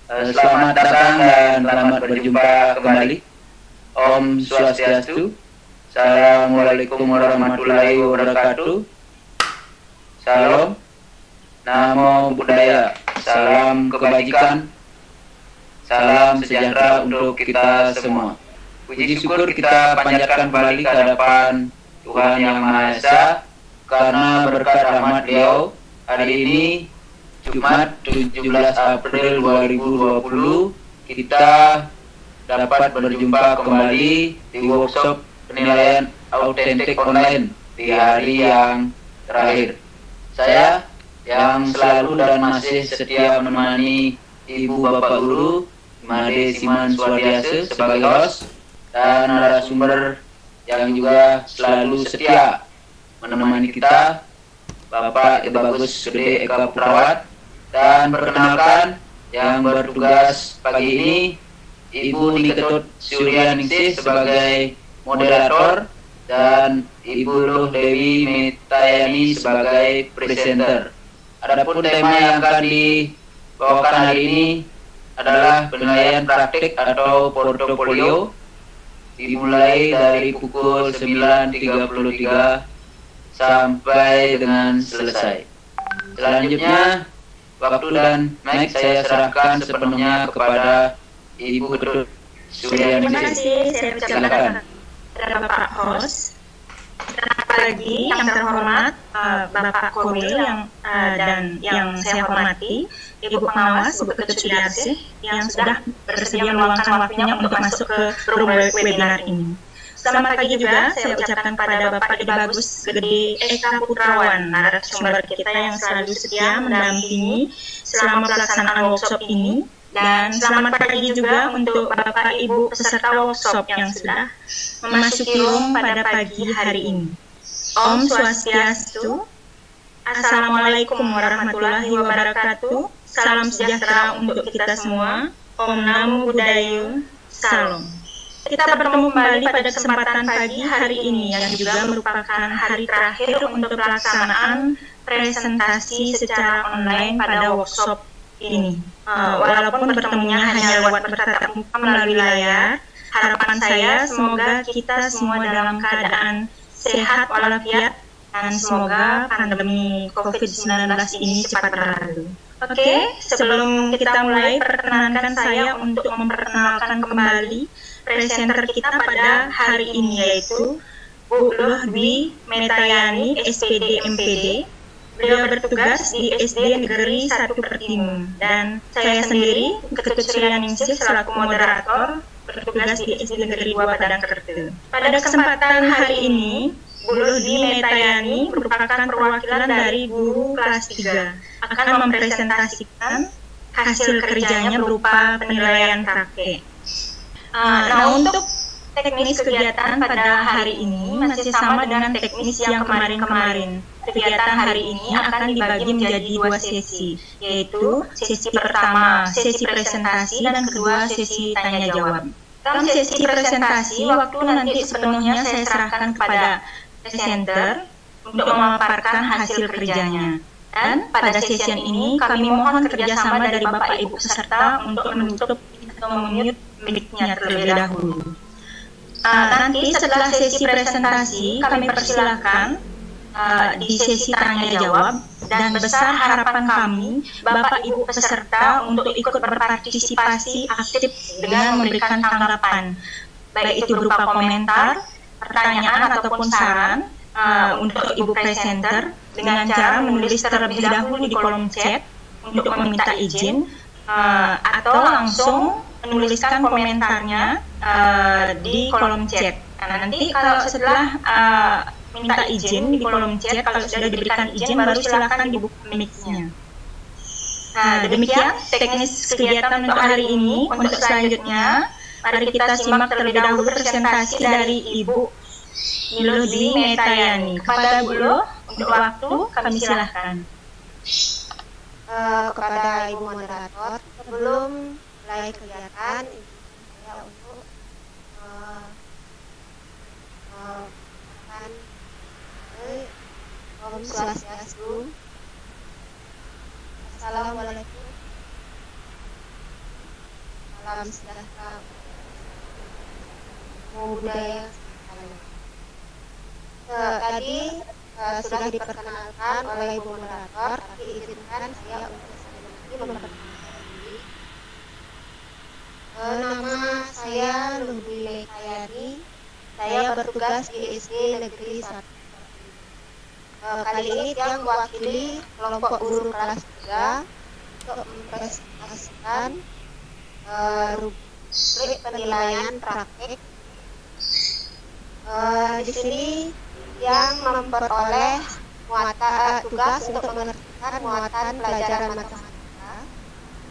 Selamat datang dan selamat berjumpa kembali. Om Swastiastu. Assalamualaikum warahmatullahi wabarakatuh. Salam, Namo Buddhaya, salam kebajikan, salam sejahtera untuk kita semua. Puji syukur kita panjatkan kembali ke hadapan Tuhan Yang Maha Esa karena berkat rahmat Beliau hari ini Jumat 17 April 2020 kita dapat berjumpa kembali di workshop penilaian autentik online di hari yang terakhir. Saya yang selalu dan masih setia menemani Ibu Bapak Guru Made Siman Swardiase sebagai host dan narasumber yang juga selalu setia menemani kita, Bapak Ibu Bagus Gede Eka Putrawat, dan perkenalkan yang bertugas pagi ini Ibu Niketut Suryaningsih sebagai moderator dan Ibu Luh Dewi Metayani sebagai presenter. Adapun tema yang akan dibawakan hari ini adalah penilaian praktik atau portofolio dimulai dari pukul 9.33 sampai dengan selesai. Selanjutnya, waktu dan mic saya serahkan sepenuhnya kepada Ibu Ketut Suryaningsih. Terima kasih, saya ucapkan kepada Bapak host. Selamat pagi yang terhormat Bapak Korwil dan yang saya hormati Ibu Pengawas, Ibu Ketut Suryaningsih yang sudah bersedia meluangkan waktunya untuk masuk ke room webinar ini. Selamat pagi juga saya ucapkan kepada Bapak Ibu Bagus Gede Eka Putrawan, narasumber kita yang selalu setia mendampingi selama pelaksanaan workshop ini. Dan selamat pagi juga untuk Bapak Ibu peserta workshop yang sudah memasuki room pada pagi hari ini. Om Swastiastu. Assalamualaikum warahmatullahi wabarakatuh. Salam sejahtera untuk kita semua. Om Namo Buddhaya. Salam. Kita bertemu kembali pada kesempatan pagi hari ini yang juga merupakan hari terakhir untuk pelaksanaan presentasi secara online pada workshop ini. Walaupun bertemunya hanya lewat bertatap muka melalui layar, harapan saya semoga kita semua dalam keadaan sehat walafiat dan semoga pandemi COVID-19 ini cepat berlalu. Oke, sebelum kita mulai, perkenankan saya untuk memperkenalkan kembali presenter kita pada hari ini, yaitu Bu Luh Dwi Metayani, SPD MPD. Beliau bertugas di SD Negeri 1 Pertimun, dan saya sendiri, Ketut Suryaningsih selaku moderator, bertugas di SD Negeri 2 Padangkerta. Pada kesempatan hari ini, Bu Luh Dwi Metayani merupakan perwakilan dari guru kelas 3, akan mempresentasikan hasil kerjanya berupa penilaian praktek. Nah, untuk teknis kegiatan pada hari ini masih sama dengan teknis yang kemarin-kemarin. Kegiatan hari ini akan dibagi menjadi 2 sesi, yaitu sesi pertama sesi presentasi dan kedua sesi tanya jawab. Dalam sesi presentasi, waktu nanti sepenuhnya saya serahkan kepada presenter untuk memaparkan hasil kerjanya. Dan pada sesi ini kami mohon kerjasama dari Bapak Ibu peserta untuk menutup atau memute mic-nya terlebih dahulu. Nanti setelah sesi presentasi kami persilahkan di sesi tanya jawab, dan besar harapan kami Bapak Ibu peserta untuk ikut berpartisipasi aktif dengan memberikan tanggapan, baik itu berupa komentar, pertanyaan ataupun saran untuk Ibu presenter dengan cara menulis terlebih dahulu di kolom chat untuk meminta izin atau langsung menuliskan komentarnya di kolom chat. Nah, nanti kalau setelah minta izin di kolom chat, kalau sudah diberikan izin baru silakan dibuka mic-nya. Nah, demikian teknis kegiatan untuk hari ini. Untuk selanjutnya, mari kita simak terlebih dahulu presentasi dari Ibu Luh Dwi Metayani. Kepada Bu Luh, untuk waktu kami silahkan. Kepada Ibu moderator, sebelum mulai kegiatan, saya untuk Om Swastiastu. Assalamualaikum salam sejahtera budaya. Tadi sudah diperkenalkan oleh Ibu Moderator, tapi izinkan saya untuk sekali lagi memperkenalkan diri. Nama saya Luhdi Lekayani. Saya bertugas di SD Negeri 1. Kali ini saya mewakili kelompok guru kelas 3 untuk mempresentasikan rubrik penilaian praktik. Di sini yang memperoleh tugas untuk mengerjakan muatan pelajaran matematika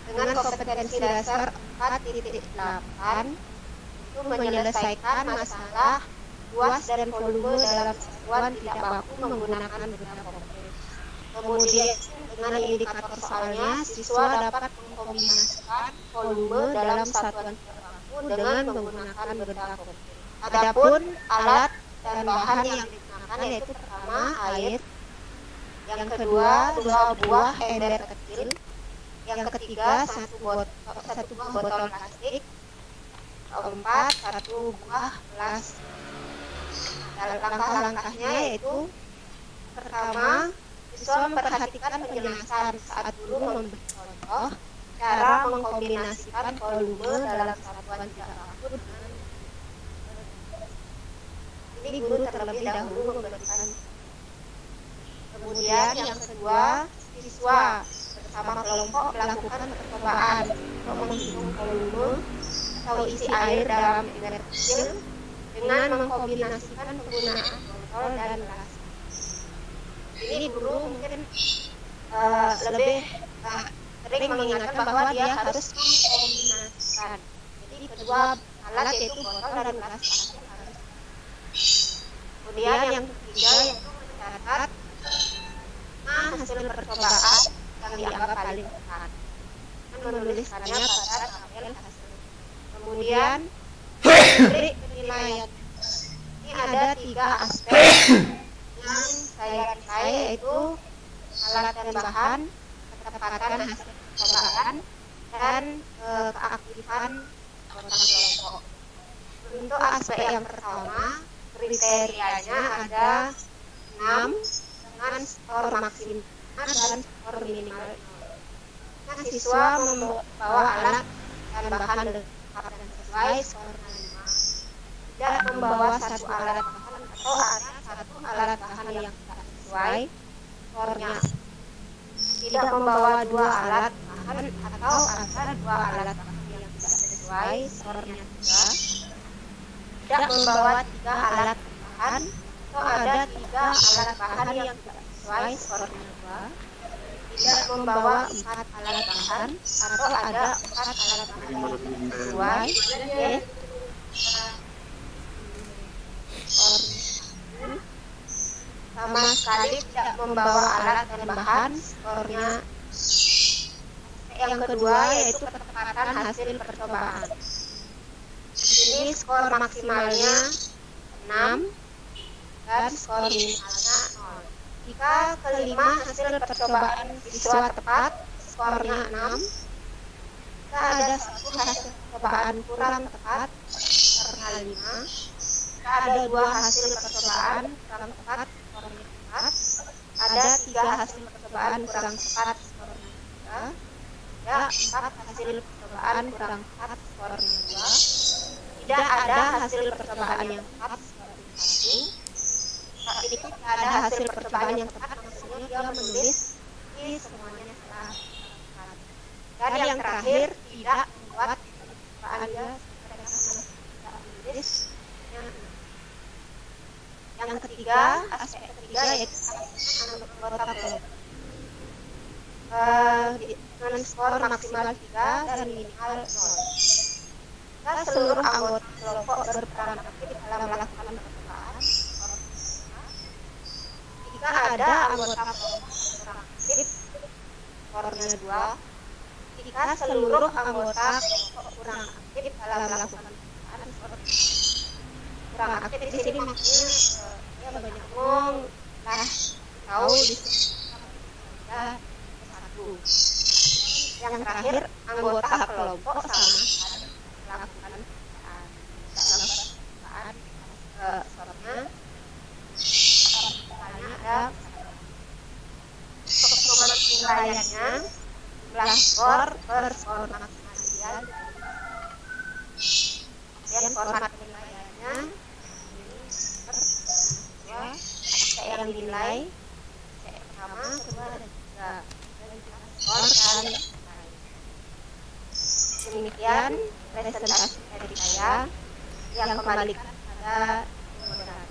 dengan kompetensi dasar 4.8 itu menyelesaikan masalah luas dan volume dalam satuan tidak baku menggunakan benda konkret. Kemudian dengan indikator soalnya siswa dapat mengkombinasikan volume dalam satuan tidak baku dengan menggunakan benda konkret. Adapun alat dan bahan yang digunakan yaitu pertama air, yang kedua 2 buah ember kecil, yang ketiga 1 buah botol plastik, keempat 1 buah gelas. Langkah-langkahnya yaitu pertama, siswa memperhatikan penjelasan saat guru memberi contoh cara mengkombinasikan volume dalam satuan tidak baku dengan ini guru terlebih dahulu memberikan. Kemudian yang kedua, siswa bersama kelompok melakukan percobaan untuk menghitung volume atau isi air dalam ember kecil dengan mengkombinasikan penggunaan botol dan gelas. Ini guru mungkin lebih sering mengingatkan bahwa dia harus mengkombinasikan. Jadi kedua alat yaitu botol dan gelas harus. Kemudian yang ketiga yaitu mencatat hasil percobaan yang dianggap paling tepat dan menuliskannya pada tabel hasil. Kemudian rubrik penilaian ini ada 3 aspek yang saya nilai yaitu alat dan bahan, ketepatan hasil percobaan, dan keaktifan anggota kelompok. Untuk aspek yang pertama, kriterianya ada 6 dengan skor maksimal dan skor minimal. Nah, siswa membawa alat dan bahan lengkap dan sesuai skornya 5. Tidak membawa 1 alat bahan atau ada 1 alat bahan yang tidak sesuai skornya. Tidak membawa 2 alat bahan atau ada 2 alat bahan yang tidak sesuai skornya 3. Tidak membawa 3 alat bahan atau ada 3 alat bahan yang tidak sesuai skornya 2. Tidak membawa 4 alat bahan atau ada 4 alat bahan yang tidak sesuai sama sekali tidak membawa alat dan bahan skornya. Yang kedua yaitu ketepatan hasil percobaan. Ini skor maksimalnya 6 dan skor minimalnya 0. Jika kelima hasil percobaan siswa tepat, skornya 6. Jika ada 1 hasil percobaan kurang tepat, skornya 5. Jika ada 2 hasil percobaan kurang tepat, skornya 4. Ada 3 hasil percobaan kurang tepat, skornya 3. Ada 4 hasil percobaan kurang tepat, skornya 2. Tidak ada hasil percobaan yang tepat skornya 1. Jadi tidak ada hasil percobaan yang tepat, maksudnya dia menulis ini semuanya salah. Dan yang terakhir tidak membuat percobaan dia tidak menulis. Yang ketiga, aspek ketiga yaitu anggota kelompok. Dengan skor maksimal 3 dan minimal 0. Seluruh anggota kelompok berperan aktif dalam melakukan percobaan. Jika ada anggota kelompok kurang aktif, skornya 2. Jika seluruh anggota kelompok kurang aktif dalam melakukan percobaan, skornya kurang aktif di sini maksudnya dia banyak ngomong, tahu di ada 1. Yang terakhir anggota kelompok sama dan format penilaiannya saya yang dinilai saya pertama, kedua, dan ketiga dan skor dan lain. Demikian presentasi dari saya yang kembalikan pada moderator.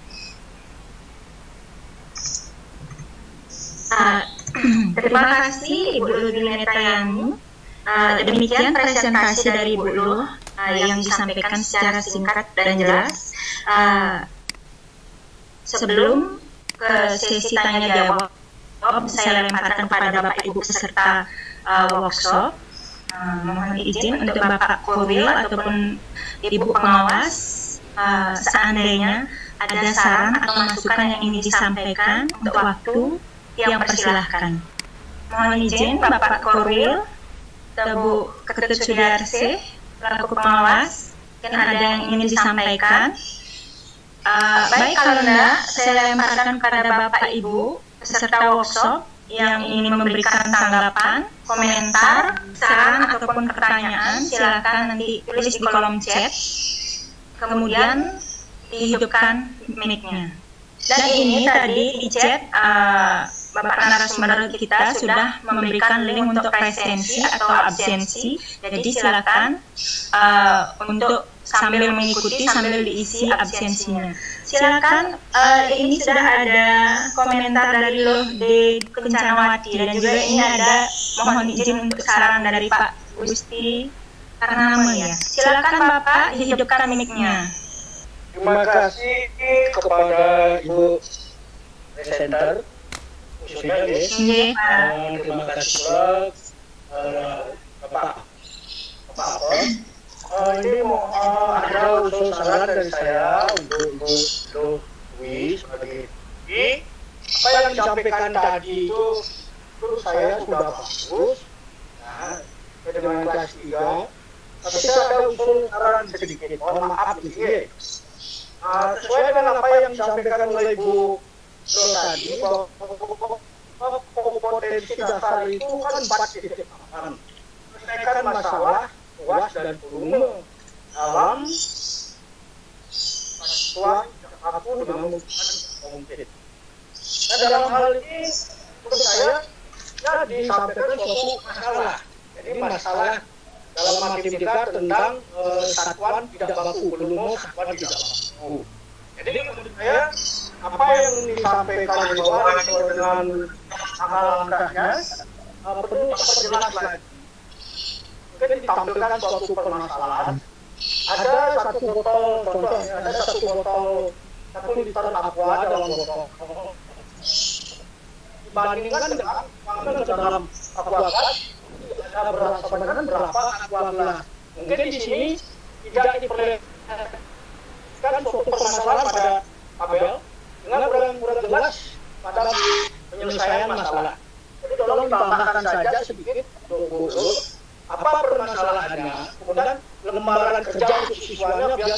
Terima kasih Ibu Ludineta Yani. Demikian presentasi dari Ibu Lu yang disampaikan secara singkat dan jelas. Sebelum ke sesi tanya jawab, saya lemparkan pada Bapak Ibu peserta workshop. Mohon izin untuk Bapak Korwil ataupun Ibu pengawas, seandainya ada saran atau masukan yang ingin disampaikan untuk waktu yang persilahkan. Mohon izin Bapak Korwil, Bu Ketut Sudiarse, selaku pengawas, mungkin ada yang ingin disampaikan. Baik, kalau enggak, saya lemparkan kepada Bapak Ibu peserta workshop yang ingin memberikan tanggapan, komentar, saran ataupun pertanyaan. Silakan nanti tulis di kolom chat, kemudian dihidupkan mic-nya. Dan ini tadi di chat Bapak narasumber kita sudah memberikan link untuk presensi atau absensi. Jadi silakan untuk sambil mengikuti sambil diisi absensinya. Silakan, ini sudah ada komentar dari Loh D. Kencanawati dan juga ini ada mohon izin untuk saran dari Pak Gusti Karnama ya. Silakan Bapak hidupkan mic-nya. Terima kasih kepada Ibu presenter khususnya dan terima kasih pula Bapak ini mau ada usul saran dari saya untuk Louis sebagai ini apa yang disampaikan tadi itu menurut saya sudah bagus ya, dengan kelas 3 tapi saya ada usul saran sedikit, mohon maaf ya. Sesuai dengan apa yang disampaikan oleh Ibu tadi bahwa kompetensi dasar itu kan 4 titik aman menyelesaikan masalah luas dan volume dalam siswa yang mampu dengan mungkin. Nah, dalam hal ini menurut saya ya disampaikan suatu masalah. Jadi masalah dalam matematika tentang satuan tidak baku, volume satuan tidak baku. Jadi menurut saya apa yang disampaikan di bawah dengan angka-angkanya perlu diperjelas lagi. Mungkin ditampilkan suatu permasalahan. Ada satu botol, contohnya ada satu botol 1 liter aqua dalam botol. Dibandingkan dengan dalam aqua gas ada berapa aqua gelas. Mungkin di sini tidak diperlihatkan suatu permasalahan pada tabel dengan kurang jelas pada penyelesaian masalah. Jadi tolong tambahkan saja sedikit dulu apa permasalahannya, kemudian lembaran kerja untuk siswanya biar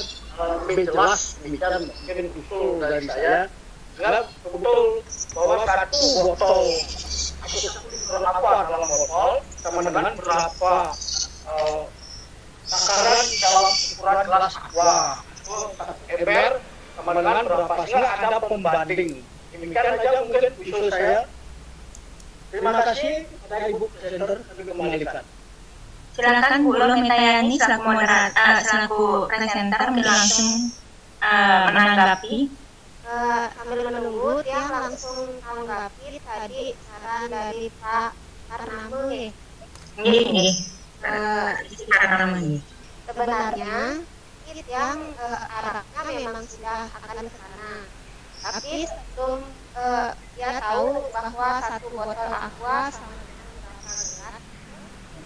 lebih jelas. Demikian mungkin usul dari saya, sehingga betul bahwa satu botol berapa dalam botol sama dengan berapa takaran dalam ukuran gelas aqua, ember sama dengan berapa, sehingga ada pembanding. Demikian saja mungkin usul saya. Terima kasih kepada Ibu presenter, kami kembalikan. Silakan Bu Loh Metayani selaku presenter langsung menanggapi. Sambil menunggu dia langsung menanggapi tadi saran dari Pak Karnama nih. Ini sebenarnya kit yang arahnya memang sudah akan ke sana. Tapi sebelum dia tahu bahwa satu botol aqua sama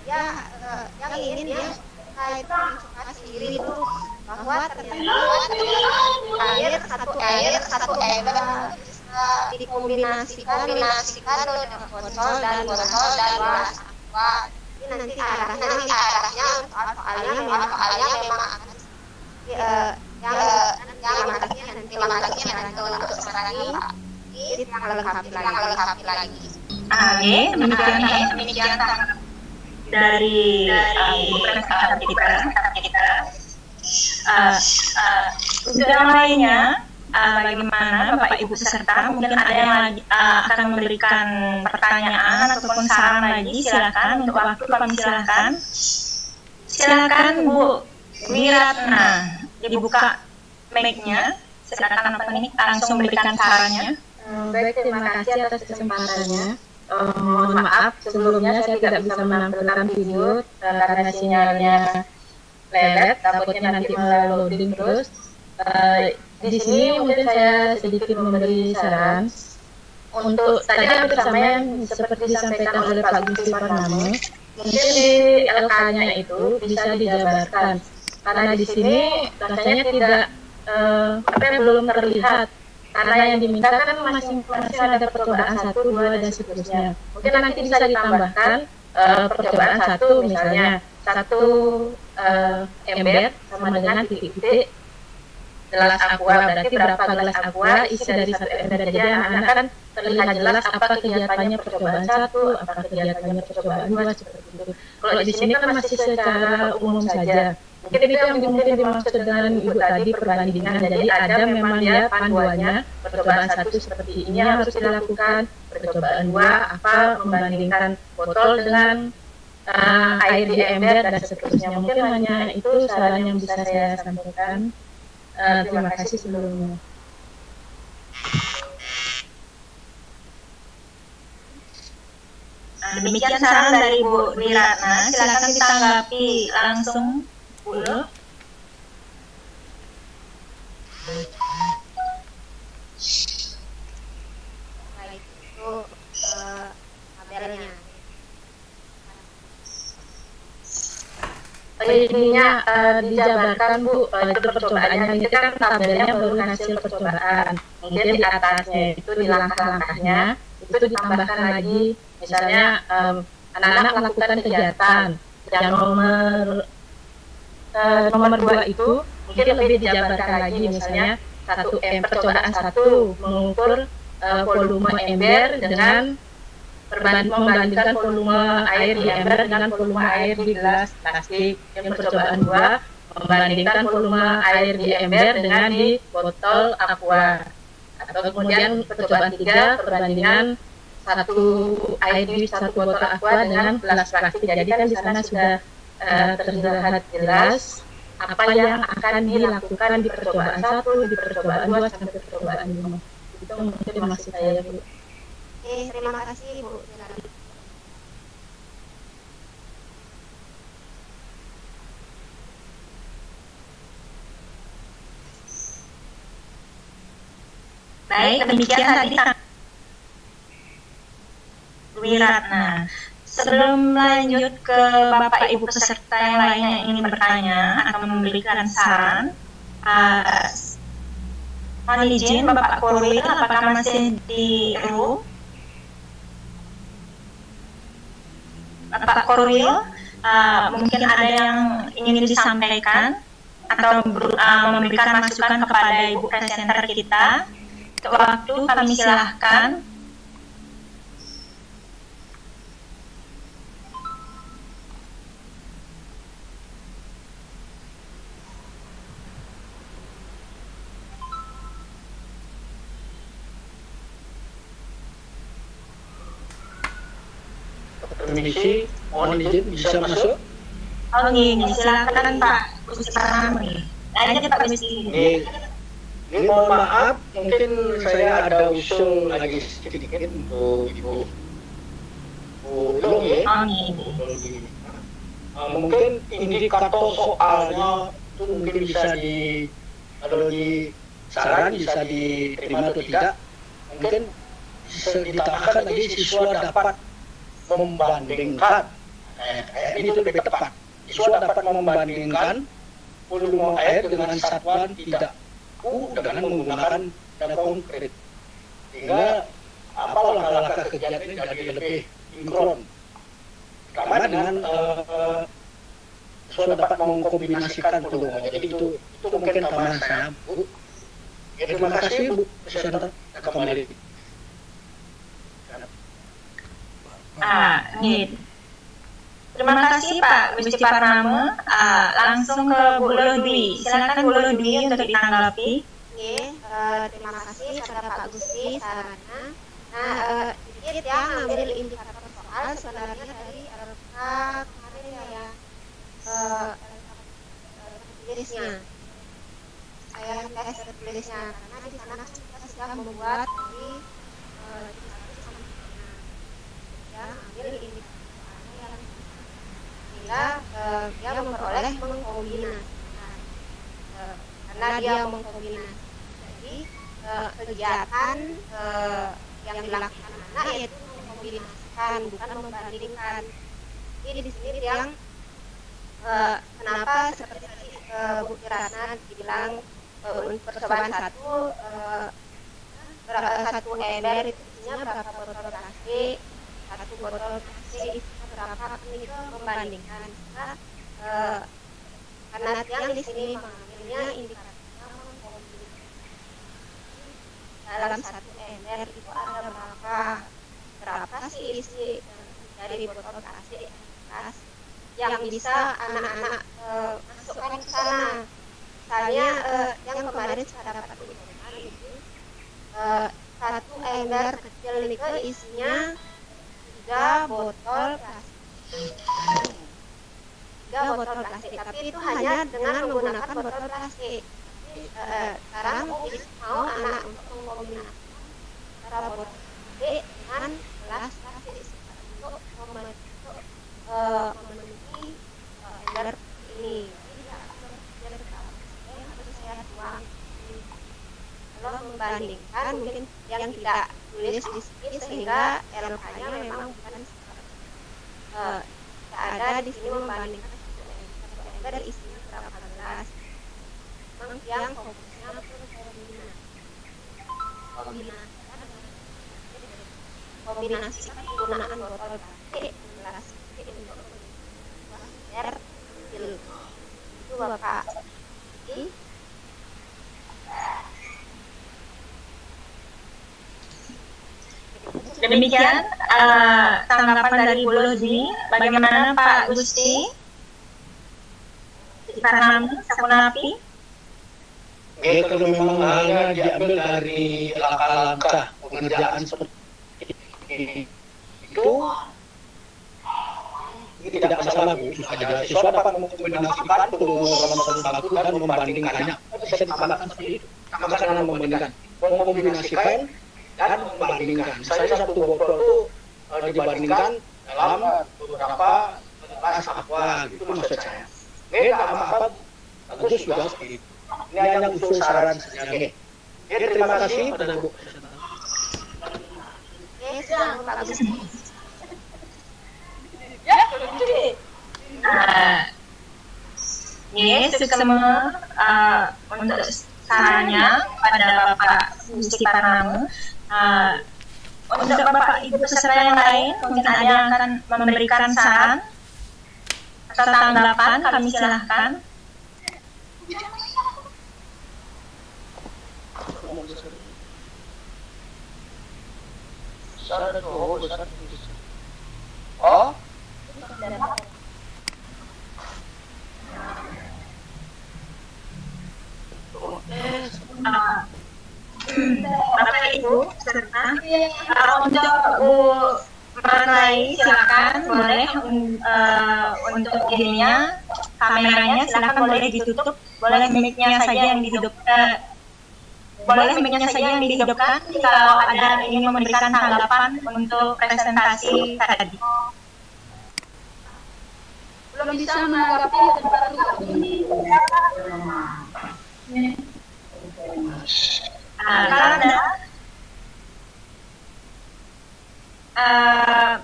ya yang ingin dia itu mencoba sendiri itu bahwa ternyata satu ember dikombinasikan dengan botol dan gelas aqua. Ini nanti arahnya soalnya memang akan yang nanti untuk sarangi yang lengkap lagi. Demikian. dari Ibu Presenter kita. Untuk yang lainnya, bagaimana Bapak Ibu peserta? Mungkin ada yang lagi, akan memberikan pertanyaan ataupun saran lagi. Silakan untuk waktu kami silakan. Silakan Bu Wiratna, dibuka mic-nya. Silakan langsung berikan sarannya. Baik, terima kasih atas kesempatannya. Mohon maaf sebelumnya saya tidak bisa menampilkan video karena sinyalnya lelet, takutnya nanti loading terus. Di sini mungkin saya sedikit memberi saran untuk tadi hampir sama yang seperti disampaikan oleh Pak Gusti Parnamo. Mungkin di LK-nya itu bisa dijabarkan karena di sini rasanya tidak belum terlihat. Karena yang diminta kan masing-masing ada percobaan 1, 2, dan seterusnya. Mungkin nanti bisa ditambahkan percobaan 1 misalnya 1 ember sama dengan titik-titik gelas aqua, berarti berapa gelas aqua isi dari 1 ember. Jadi anak-anak kan terlihat jelas apa kegiatannya percobaan 1, apa kegiatannya percobaan 2, seperti itu. Kalau di sini kan masih secara umum saja. Mungkin itu yang mungkin dimaksud dengan Ibu tadi perbandingan. Jadi ada memang ya panduannya, percobaan 1 seperti ini harus dilakukan, percobaan 2 apa membandingkan botol dengan air di ember dan seterusnya. Mungkin hanya itu saran yang bisa saya sampaikan. Terima kasih sebelumnya. Demikian saran dari Bu Wiratna. Silakan ditanggapi langsung, Bu. Baik, itu tabelnya. Ininya dijabarkan Bu, itu percobaannya itu kan tabelnya baru hasil percobaan. Mungkin di atasnya itu di langkah-langkahnya itu ditambahkan lagi, misalnya anak-anak melakukan kegiatan yang nomor 2 itu mungkin lebih dijabarkan lagi, misalnya percobaan 1 mengukur volume ember dengan membandingkan volume air di ember dengan volume air di gelas plastik. Yang percobaan 2 membandingkan volume air di ember dengan di botol aqua. Atau kemudian percobaan 3 perbandingan 1 air di 1 botol aqua dengan gelas plastik. Jadi kan di sana sudah terlihat jelas apa yang akan dilakukan di percobaan 1, di percobaan 2 sampai percobaan 5. Itu mungkin maksud saya, Bu. Oke, terima kasih Bu. Baik, demikian tadi Wiratna. Sebelum lanjut ke Bapak Ibu peserta yang lainnya yang ingin bertanya atau memberikan saran, mohon izin Bapak Korwil, apakah masih di room? Bapak Korwil, mungkin ada yang ingin disampaikan atau memberikan masukan kepada Ibu presenter kita. Untuk waktu kami silahkan. Permisi, mohon izin bisa masuk. Oh iya, silakan Pak Gusti Parnamo. Lanjut Pak Gusti. Ini mohon maaf, mungkin saya ada usul lagi sedikit untuk Ibu Ulung ya. Mungkin indikator soalnya itu mungkin bisa kalau di saran bisa diterima atau tidak. Mungkin bisa ditambahkan lagi siswa dapat membandingkan. Ini itu lebih tepat. Siswa dapat membandingkan volume air dengan satuan tidak dengan menggunakan data konkret, sehingga langkah-langkah kegiatan ini jadi lebih sinkron. Pertama dengan siswa dapat mengkombinasikan volume. Jadi itu mungkin tambahan saya, Bu. Ya, terima kasih Bu presenter, kembali. Terima kasih Pak Gusti Parnama. Langsung ke Bu Lodwi. Silakan Bu Lodwi untuk ditanggapi. Oke, terima kasih pada Pak Gusti sarannya. Nah, sedikit ya ngambil indikator soal sebenarnya dari RK kemarin ya tertulisnya. Saya tes tertulisnya karena di sana kan kita sudah membuat dari ya ambil indikator soalnya yang sehingga dia memperoleh mengkombinasikan karena dia mengkombinasi. Jadi kegiatan yang dilakukan anak yaitu mengkombinasikan bukan membandingkan. Jadi di sini yang kenapa seperti tadi Bu Kirana dibilang percobaan satu ember itu isinya berapa botol plastik, satu botol plastik isinya berapa, itu membandingkan. Karena yang di sini mengambilnya indikatornya dalam satu ember itu ada berapa sih isi dari botol plastik yang bisa anak-anak masukkan ke sana. Misalnya yang kemarin saya dapat informasi itu satu ember kecil itu isinya 3 botol plastik. 3 botol plastik, tapi itu hanya dengan menggunakan botol plastik. Sekarang mau anak untuk mengkombinasikan antara botol plastik dengan gelas plastik untuk memenuhi ember ini. Kalau membandingkan mungkin yang tidak tulis di sini sehingga LK-nya memang bukan tidak ada di sini membandingkan ember isinya berapa gelas. Memang yang fokusnya kombinasi penggunaan botol plastik gelas untuk ember kecil itu Bapak. Jadi demikian tanggapan dari Bu Lodwi. Bagaimana Pak Gusti Parnama Sakunapi? Ya, kalau memang hanya diambil dari langkah-langkah pengerjaan seperti itu tidak masalah Bu. Saja siswa dapat mengkombinasikan dalam satu lagu dan membandingkannya. Bisa ditambahkan seperti itu. Sama-sama membandingkan, mengkombinasikan dan membandingkan. Misalnya satu botol itu dibandingkan dalam beberapa gelas aqua, gitu maksud saya. Tidak apa-apa, bagus juga seperti itu. Ini hanya usul saran saja. Terima kasih pada Bu. Semua untuk sarannya pada Bapak Gusti Parnama. Untuk Bapak Ibu peserta yang lain, mungkin ada yang akan memberikan saran atau tanggapan, kami silahkan. Oh? Bapak Ibu serta untuk Bu Marlai silakan boleh untuk ininya kameranya silakan boleh ditutup, boleh mic-nya saja yang dihidupkan, boleh mic-nya saja yang dihidupkan kalau ada ingin memberikan tanggapan untuk presentasi tadi. Belum bisa menanggapi Kalau ada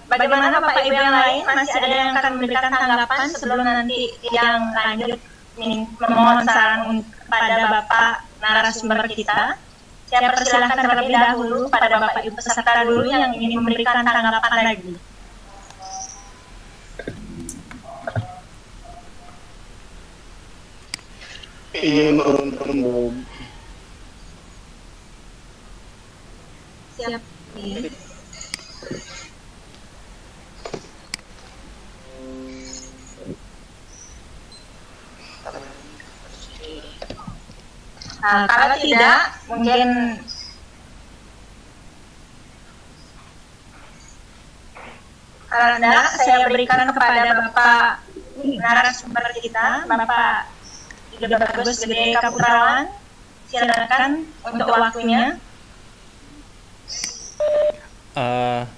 bagaimana Bapak Ibu yang lain, masih ada yang akan memberikan tanggapan sebelum nanti yang lanjut memohon saran kepada Bapak narasumber kita. Saya persilahkan terlebih dahulu pada Bapak Ibu peserta dulu yang ingin memberikan tanggapan lagi. Siap. Kalau tidak, mungkin kalau tidak, saya berikan kepada Bapak narasumber kita, Bapak Gede Bagus Gede Kapurawan. Silakan untuk waktunya.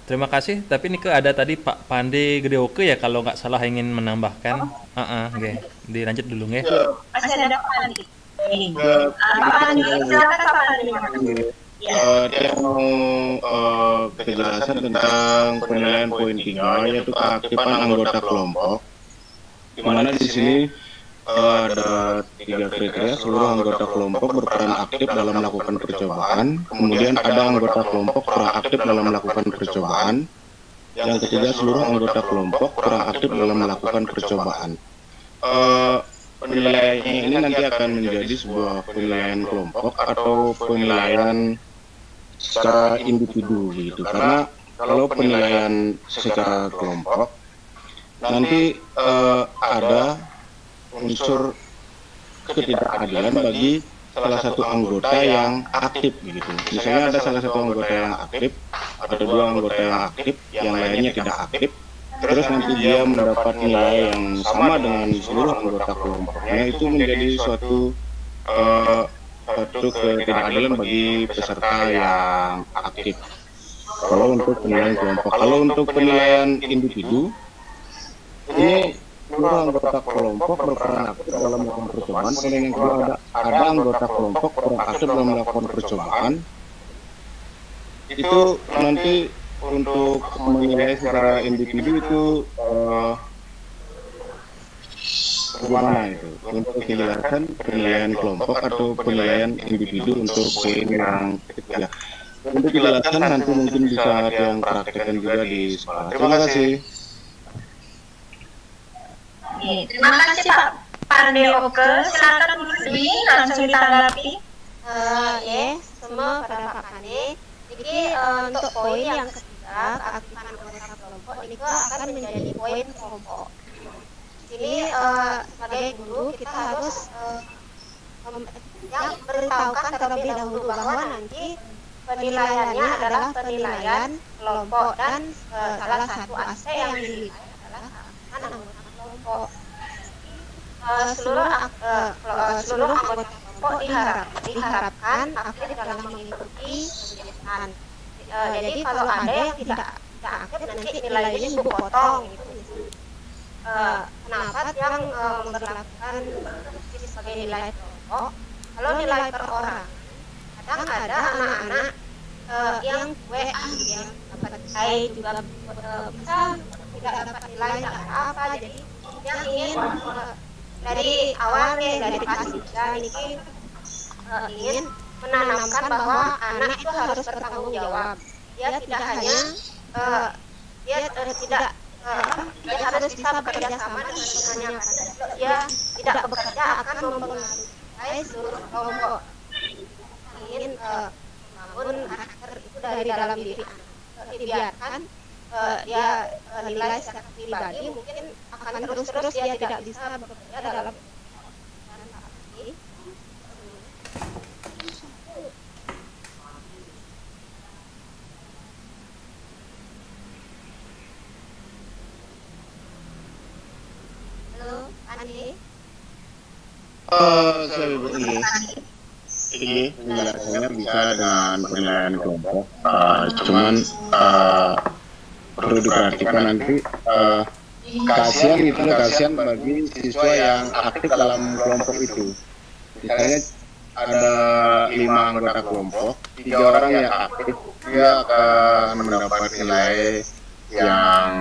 Terima kasih. Tapi ini ada tadi Pak Pande Gede Oke ya kalau nggak salah ingin menambahkan. Okay. Dilanjut dulu ya. Masih ada Pak Pande. Pak Pande, silakan Pak Pande. Dia mau kejelasan tentang penilaian poin 3 yaitu keaktifan anggota kelompok. Di mana di sini ada 3 kriteria: seluruh anggota kelompok berperan aktif dalam melakukan percobaan, kemudian ada anggota kelompok kurang aktif dalam melakukan percobaan, yang ketiga seluruh anggota kelompok kurang aktif dalam melakukan percobaan. Penilaiannya ini nanti akan menjadi sebuah penilaian kelompok atau penilaian secara individu gitu, karena kalau penilaian secara kelompok nanti ada unsur ketidakadilan bagi salah satu anggota yang aktif begitu. Misalnya ada salah satu anggota yang aktif, ada 2 anggota yang aktif, yang lainnya tidak aktif, terus nanti dia mendapat nilai yang sama dengan seluruh anggota kelompoknya, itu menjadi suatu ketidakadilan bagi peserta yang aktif. Kalau untuk penilaian kelompok, kalau untuk penilaian individu, ini seluruh anggota kelompok berperan aktif dalam melakukan percobaan. Kemudian yang kedua ada anggota kelompok kurang aktif dalam melakukan percobaan. Itu nanti untuk menilai secara individu itu bagaimana itu? Untuk kejelasan penilaian kelompok atau penilaian individu untuk poin yang ketiga. Untuk kejelasan nanti mungkin bisa ada yang praktekkan juga di sekolah. Terima kasih. Terima kasih Pak Pande Oke. Silakan Bu Dwi langsung ditanggapi. Semua pada Pak Pande. Jadi untuk poin yang ketiga, keaktifan anggota kelompok ini akan menjadi poin kelompok. Ini sebagai guru kita harus yang memberitahukan terlebih dahulu bahwa nanti penilaiannya adalah penilaian kelompok dan salah satu aspek yang dilihat adalah keaktifan anggota kelompok. Seluruh anggota kelompok diharapkan aktif dalam mengikuti kegiatan. Jadi kalau ada yang tidak aktif nanti nilainya dipotong gitu. Kenapa yang memperlakukan sebagai nilai kelompok? Kalau nilai per orang, kadang ada anak-anak yang WA yang dapat nilai juga bisa tidak dapat nilai apa, jadi yang ingin dari awalnya dari kelas 3 ini ingin menanamkan bahwa anak itu harus bertanggung jawab. Dia tidak hanya dia harus bisa bekerja sama dengan temannya. Dia tidak bekerja akan mempengaruhi seluruh kelompok. Ingin membangun karakter itu dari dalam diri anak. Dibiarkan dia nilai secara pribadi mungkin akan terus dia tidak bisa bekerja dalam Saya ini penjelasannya bisa dengan penilaian kelompok, cuman perlu diperhatikan nanti kasihan bagi siswa yang aktif dalam kelompok itu. Misalnya ada 5 anggota kelompok, 3 orang yang aktif, dia akan mendapat nilai yang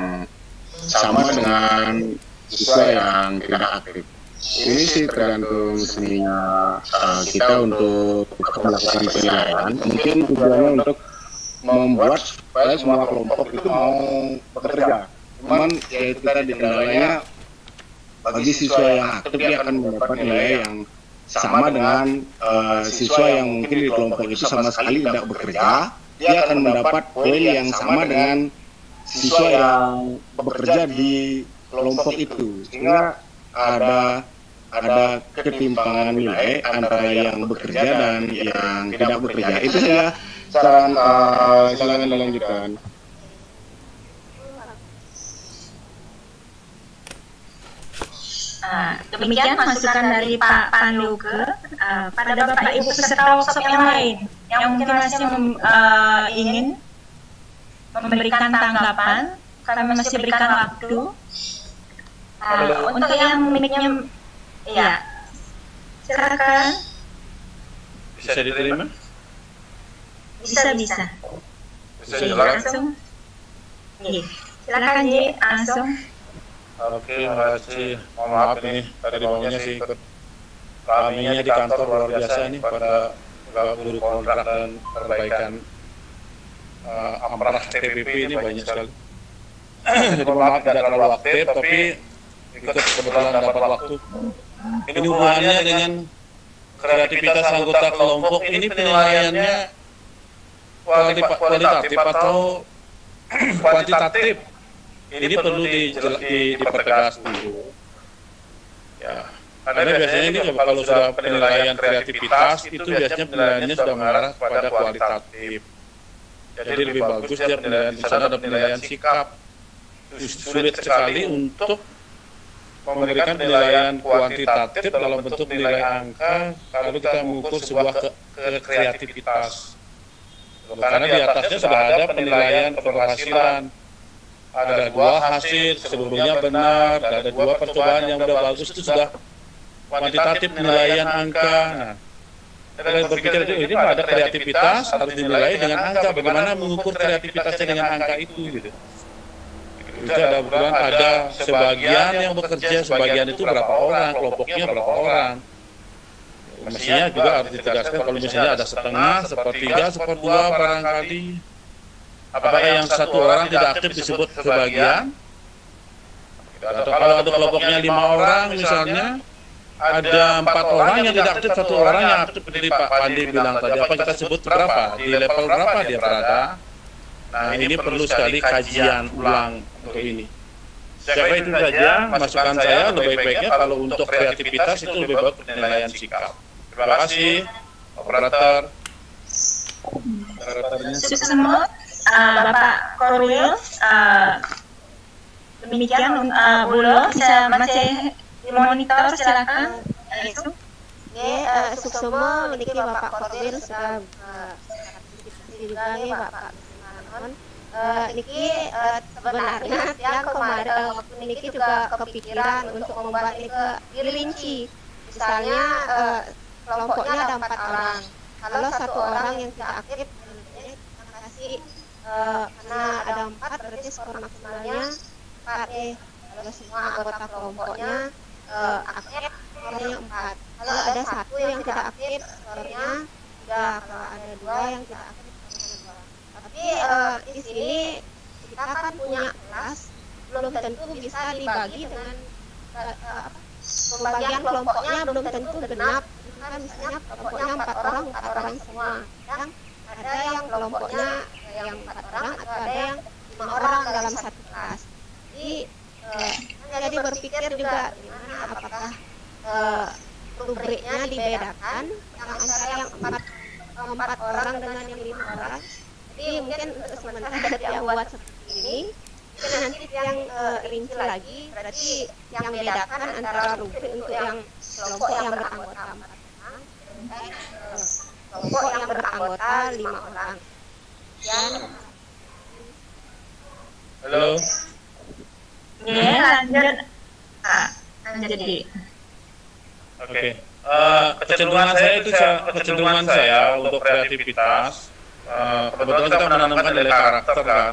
sama dengan siswa yang tidak aktif. Ini sih tergantung seninya kita untuk melakukan penilaian. Mungkin tujuannya untuk membuat supaya semua kelompok itu mau bekerja. Cuman ya itu tadi kendalanya, bagi siswa yang aktif dia akan mendapat nilai yang sama dengan siswa yang mungkin di kelompok itu sama sekali tidak bekerja. Dia akan mendapat poin yang sama dengan siswa yang bekerja di kelompok itu, sehingga ada ada ketimpangan nilai antara yang bekerja dan yang tidak bekerja. Itu saja saran. Silakan dilanjutkan. Demikian masukan dari Pak Panduke. Pada Bapak Ibu peserta workshop yang lain yang mungkin masih ingin memberikan tanggapan, kami masih berikan waktu. Untuk yang mic-nya, ya, silakan. Bisa diterima? Bisa. Langsung. Iya. Silakan Ji, langsung. Oke, makasih. Mohon maaf ini tadi maunya sih ikut raminya di kantor luar biasa nih pada guru kontrak dan perbaikan ampras TPP ini banyak sekali. Jadi mohon maaf tidak terlalu aktif, tapi ikut kebetulan dapat waktu. Ini hubungannya dengan kreativitas anggota kelompok. Ini penilaiannya kualitatif atau kuantitatif. Ini perlu dipertegas dulu. Ya, karena biasanya ini kalau sudah penilaian kreativitas itu biasanya penilaiannya sudah mengarah pada kualitatif. Jadi lebih bagus dia penilaian di sana ada penilaian sikap. Sulit sekali untuk memberikan penilaian kuantitatif dalam bentuk nilai angka kalau kita mengukur sebuah kreativitas. Karena di atasnya sudah ada penilaian keberhasilan. Ada 2 hasil sebelumnya benar, ada 2 percobaan yang sudah bagus, itu sudah kuantitatif penilaian angka. Nah, kita berpikir ini ada kreativitas harus dinilai dengan angka. Bagaimana mengukur kreativitasnya dengan angka itu gitu. Itu ada sebagian yang bekerja, sebagian itu berapa orang, kelompoknya berapa orang. Mestinya juga harus ditegaskan kalau misalnya ada setengah, sepertiga, seperdua barangkali. Apakah yang 1 orang tidak aktif disebut sebagian? Atau kalau ada kelompoknya 5 orang misalnya, ada 4 orang yang tidak aktif, 1 orang yang aktif seperti Pak Pandi bilang tadi. Apa kita sebut berapa? Di level berapa dia berada? Nah ini perlu sekali kajian ulang untuk ini. Saya itu saja masukan saya, lebih baiknya kalau untuk kreativitas itu lebih baik penilaian sikap. Terima kasih, operator. Sukses semua. Bapak Korwil, demikian Bulo bisa masih dimonitor, silakan. Sukses memiliki Bapak Korwil sudah juga nih Bapak Manon. Niki sebenarnya yang kemarin waktu Niki juga kepikiran untuk membuat ini ke dirinci. Misalnya kelompoknya ada 4 orang. Kalau 1 orang yang tidak aktif, kasih karena ada 4 berarti skor maksimalnya 4 kalau semua anggota kelompoknya aktif skornya 4. Kalau ada 1 yang tidak aktif skornya 3. Kalau ada 2 yang tidak aktif skornya 2. Tapi di sini kita kan punya kelas, belum tentu bisa dibagi dengan pembagian kelompoknya belum tentu genap. Kan misalnya kelompoknya 4 orang semua. Yang ada yang kelompoknya yang 4 orang atau ada yang 5 orang dalam satu kelas. Jadi berpikir juga gimana apakah rubriknya dibedakan yang antara yang 4 orang dengan yang 5 orang. Jadi mungkin untuk sementara dia buat seperti ini. Mungkin nanti yang rinci lagi berarti yang bedakan antara rubrik untuk yang kelompok yang beranggota 4 orang dan kelompok yang beranggota 5 orang. Dan halo. Ya, lanjut. Oke. Kecenderungan saya untuk kreativitas. Kebetulan kita menanamkan nilai karakter kan.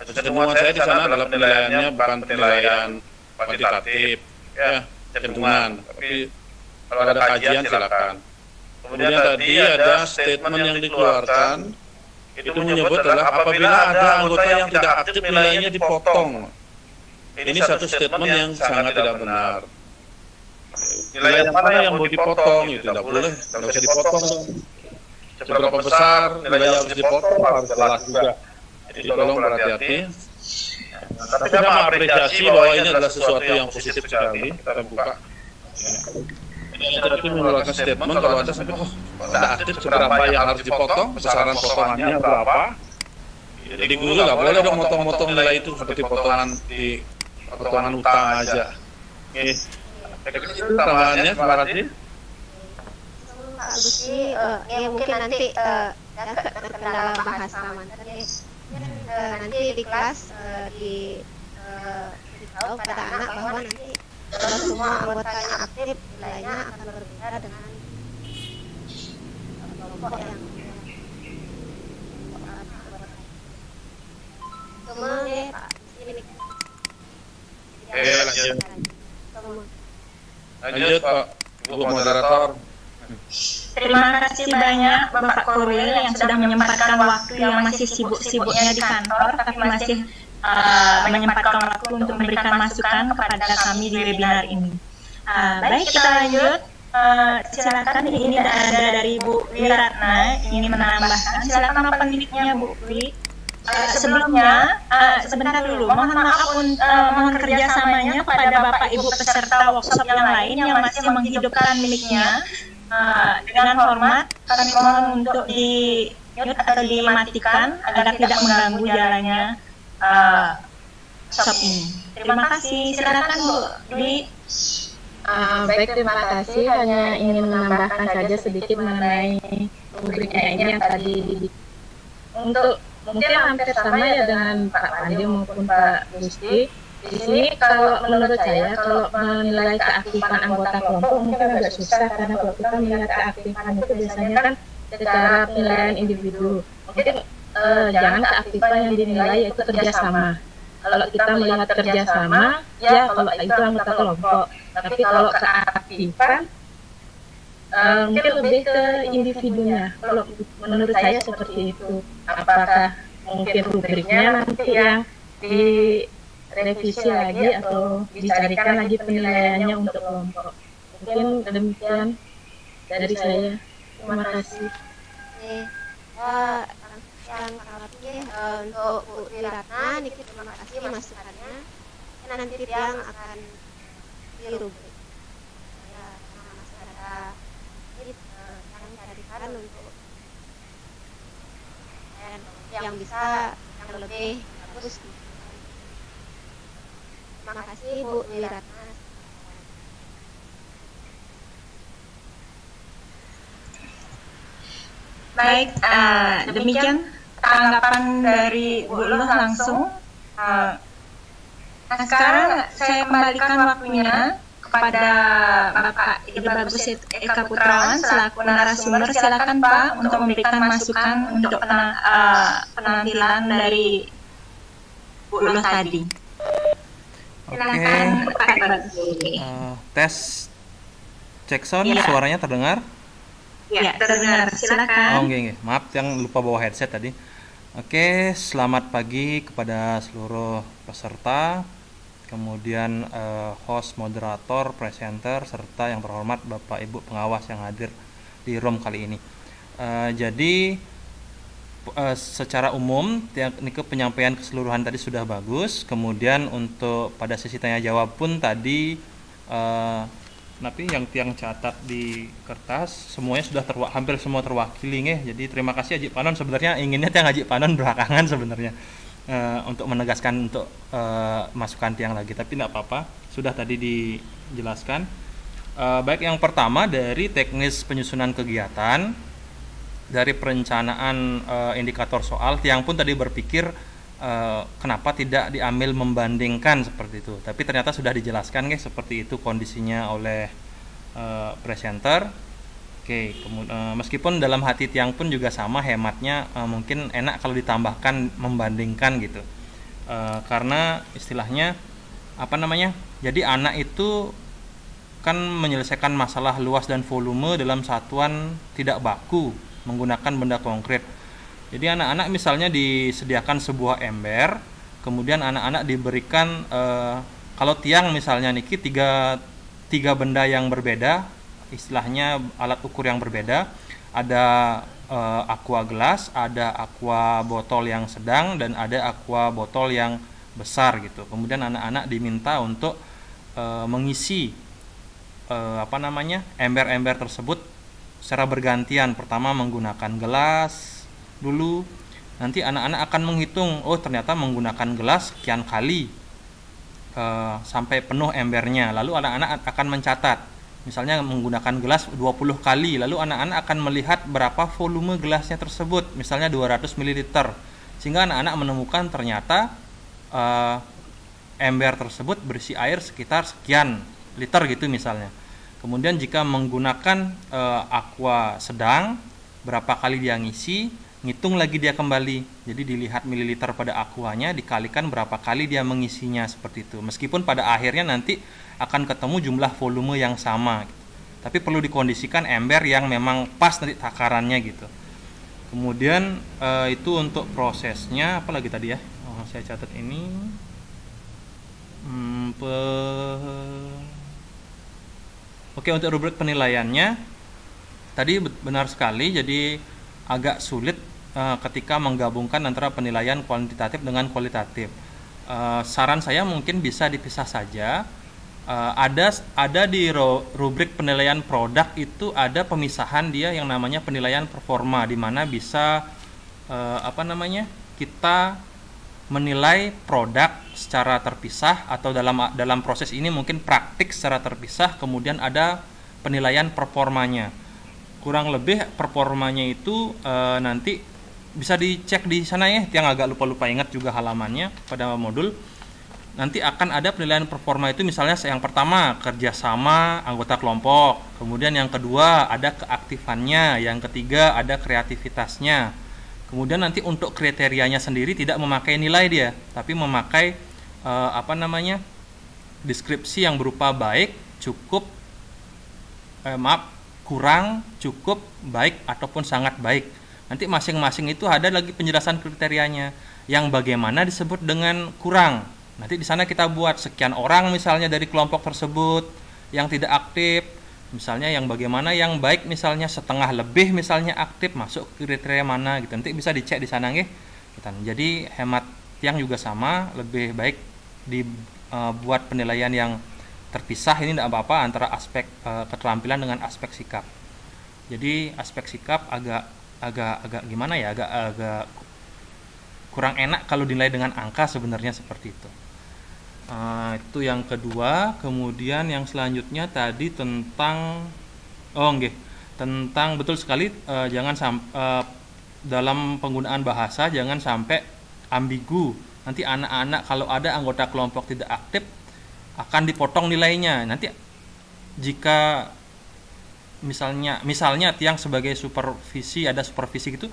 Kecenderungan saya di sana adalah penilaiannya bukan penilaian kuantitatif, ya kecenderungan. Tapi kalau ada kajian silakan. Kemudian tadi ada statement yang dikeluarkan, itu menyebut adalah apabila ada anggota yang tidak aktif nilainya dipotong. Ini satu statement yang sangat tidak benar. Nilai yang mana yang mau dipotong itu tidak boleh, tidak bisa dipotong. Seberapa besar nilai yang harus dipotong harus jelas juga. Jadi tolong berhati-hati. Tapi saya mengapresiasi bahwa ini adalah sesuatu yang positif sekali. Kita buka Tapi mengeluarkan statement kalau ada sampai ada aktif berapa yang harus dipotong, besaran potongannya berapa. Jadi guru nggak boleh dong motong-motong nilai itu seperti potongan utang aja. Oke, itu tambahannya. Terima kasih. Pak Gusti, mungkin nanti terkendala bahasa materi. Nanti di kelas diberitahu pada anak bahwa nanti kalau semua anggotanya aktif, nilainya akan berbeda dengan kelompok yang semua Pak Gusti. Lanjut. Lanjut Pak, Ibu Moderator. Terima kasih banyak Bapak Korwil yang sudah menyempatkan waktu yang masih sibuk-sibuknya di kantor, tapi masih menyempatkan waktu untuk memberikan masukan kepada kami di webinar ini. Baik, kita lanjut. Silakan, ini ada dari Bu Wiratna, ini menambahkan. Silakan apa pendidiknya Bu Wi. Sebelumnya, sebentar dulu, mohon maaf, mohon kerjasamanya pada Bapak Ibu peserta workshop yang lain yang masih menghidupkan mic-nya. Dengan hormat, kami mohon untuk di-mute atau dimatikan agar tidak mengganggu jalannya workshop ini. Terima kasih, silakan Bu Dwi. Baik, terima kasih. Hanya ingin menambahkan saja sedikit mengenai rubriknya ini yang tadi untuk mungkin hampir sama ya dengan Pak Pandi maupun Pak Gusti. Di sini kalau menurut saya kalau menilai keaktifan anggota kelompok mungkin agak susah karena kalau kita melihat keaktifan itu biasanya kan secara penilaian individu. Mungkin jangan keaktifan yang dinilai yaitu kerjasama. Kalau kita melihat kerjasama, ya kalau itu anggota kelompok. Tapi kalau keaktifan mungkin lebih ke individunya. Kalau menurut saya seperti itu. Apakah mungkin rubriknya nanti yang direvisi lagi atau dicarikan lagi penilaiannya untuk kelompok. Mungkin demikian dari saya. Terima kasih. Yang untuk Bu Wiratna, Niki terima kasih masukannya. Nanti yang akan dirubrik. Ya, masih ada yang dicarikan untuk yang bisa yang lebih bagus. Terima kasih Bu Wiratna. Baik, demikian tanggapan dari Bu Luluh langsung. Nah, sekarang saya kembalikan waktunya kepada Bapak Ide Bagus Eka Putrawan selaku narasumber. Silakan Pak untuk memberikan masukan untuk penampilan dari Bu Luluh tadi. Silakan Pak Bagus. Tes cek sound, suaranya terdengar? Ya, terdengar. Silakan. Oke. Maaf yang lupa bawa headset tadi. Oke, selamat pagi kepada seluruh peserta, kemudian host, moderator, presenter, serta yang terhormat Bapak Ibu pengawas yang hadir di room kali ini. Jadi secara umum teknik penyampaian keseluruhan tadi sudah bagus. Kemudian untuk pada sesi tanya jawab pun tadi tapi yang tiang catat di kertas semuanya sudah hampir semua terwakili nih. Jadi terima kasih Haji Panon, sebenarnya inginnya tiang Haji Panon belakangan sebenarnya untuk menegaskan untuk masukan tiang lagi, tapi tidak apa-apa, sudah tadi dijelaskan. Baik, yang pertama dari teknis penyusunan kegiatan, dari perencanaan indikator soal, tiang pun tadi berpikir kenapa tidak diambil membandingkan seperti itu, tapi ternyata sudah dijelaskan guys seperti itu kondisinya oleh presenter. Oke, meskipun dalam hati tiang pun juga sama hematnya, mungkin enak kalau ditambahkan membandingkan gitu, karena istilahnya apa namanya, jadi anak itu kan menyelesaikan masalah luas dan volume dalam satuan tidak baku menggunakan benda konkret. Jadi anak-anak misalnya disediakan sebuah ember, kemudian anak-anak diberikan kalau tiang misalnya niki tiga benda yang berbeda, istilahnya alat ukur yang berbeda, ada aqua gelas, ada aqua botol yang sedang, dan ada aqua botol yang besar gitu. Kemudian anak-anak diminta untuk mengisi ember-ember tersebut secara bergantian. Pertama menggunakan gelas dulu, nanti anak-anak akan menghitung, oh ternyata menggunakan gelas sekian kali sampai penuh embernya. Lalu anak-anak akan mencatat, misalnya menggunakan gelas 20 kali, lalu anak-anak akan melihat berapa volume gelasnya tersebut, misalnya 200 ml, sehingga anak-anak menemukan ternyata ember tersebut berisi air sekitar sekian liter gitu misalnya. Kemudian jika menggunakan aqua sedang, berapa kali dia ngisi, ngitung lagi dia kembali. Jadi dilihat mililiter pada aquanya dikalikan berapa kali dia mengisinya, seperti itu. Meskipun pada akhirnya nanti akan ketemu jumlah volume yang sama gitu. Tapi perlu dikondisikan ember yang memang pas nanti takarannya gitu. Kemudian itu untuk prosesnya, apa lagi tadi ya? Oh, saya catat ini. Oke, untuk rubrik penilaiannya tadi benar sekali, jadi agak sulit ketika menggabungkan antara penilaian kuantitatif dengan kualitatif. Saran saya mungkin bisa dipisah saja. Ada di rubrik penilaian produk itu ada pemisahan dia yang namanya penilaian performa, di mana bisa kita menilai produk secara terpisah, atau dalam proses ini mungkin praktik secara terpisah, kemudian ada penilaian performanya. Kurang lebih performanya itu nanti bisa dicek di sana ya, yang agak lupa ingat juga halamannya pada modul. Nanti akan ada penilaian performa itu, misalnya yang pertama kerjasama anggota kelompok, kemudian yang kedua ada keaktifannya, yang ketiga ada kreativitasnya. Kemudian nanti untuk kriterianya sendiri tidak memakai nilai dia, tapi memakai deskripsi yang berupa baik, cukup, kurang, cukup, baik, ataupun sangat baik. Nanti masing-masing itu ada lagi penjelasan kriterianya. Yang bagaimana disebut dengan kurang. Nanti di sana kita buat sekian orang misalnya dari kelompok tersebut yang tidak aktif. Misalnya yang bagaimana yang baik, misalnya setengah lebih misalnya aktif, masuk kriteria mana gitu. Nanti bisa dicek di sana nggih. Jadi hemat yang juga sama, lebih baik dibuat penilaian yang terpisah, ini tidak apa-apa, antara aspek keterampilan dengan aspek sikap. Jadi aspek sikap agak gimana ya, agak kurang enak kalau dinilai dengan angka sebenarnya, seperti itu. Itu yang kedua. Kemudian yang selanjutnya tadi tentang tentang betul sekali, jangan dalam penggunaan bahasa jangan sampai ambigu. Nanti anak-anak kalau ada anggota kelompok tidak aktif akan dipotong nilainya. Nanti jika misalnya Tiang sebagai supervisi, ada supervisi gitu,